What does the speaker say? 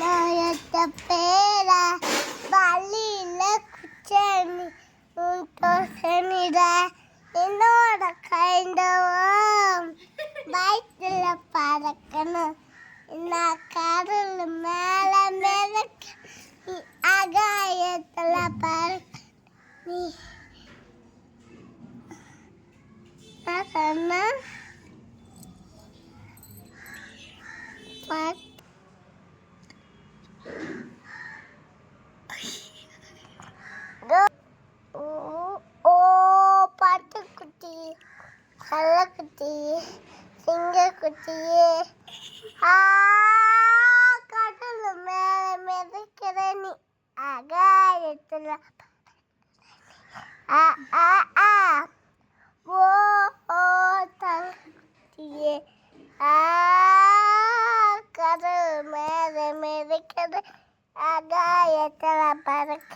நாயத்த பேர வழியில குச்சனி தோசனிட என்னோட கைண்டவம் வயிற்றுல பறக்கணும் நான் கடல் மேல மிதக்க நீ ஆகாயத்துல பறக்க நீ சொன்ன ஓ பட்டுக்குட்டி கள்ளக்குட்டி சிங்கக்குட்டியே கடல் மேல மிதக்கிற நீ ஆகாயத்துல ஓ தங்கக்குட்டியே கடல் மேல மிதக்கிற ஆகாயத்துல பறக்க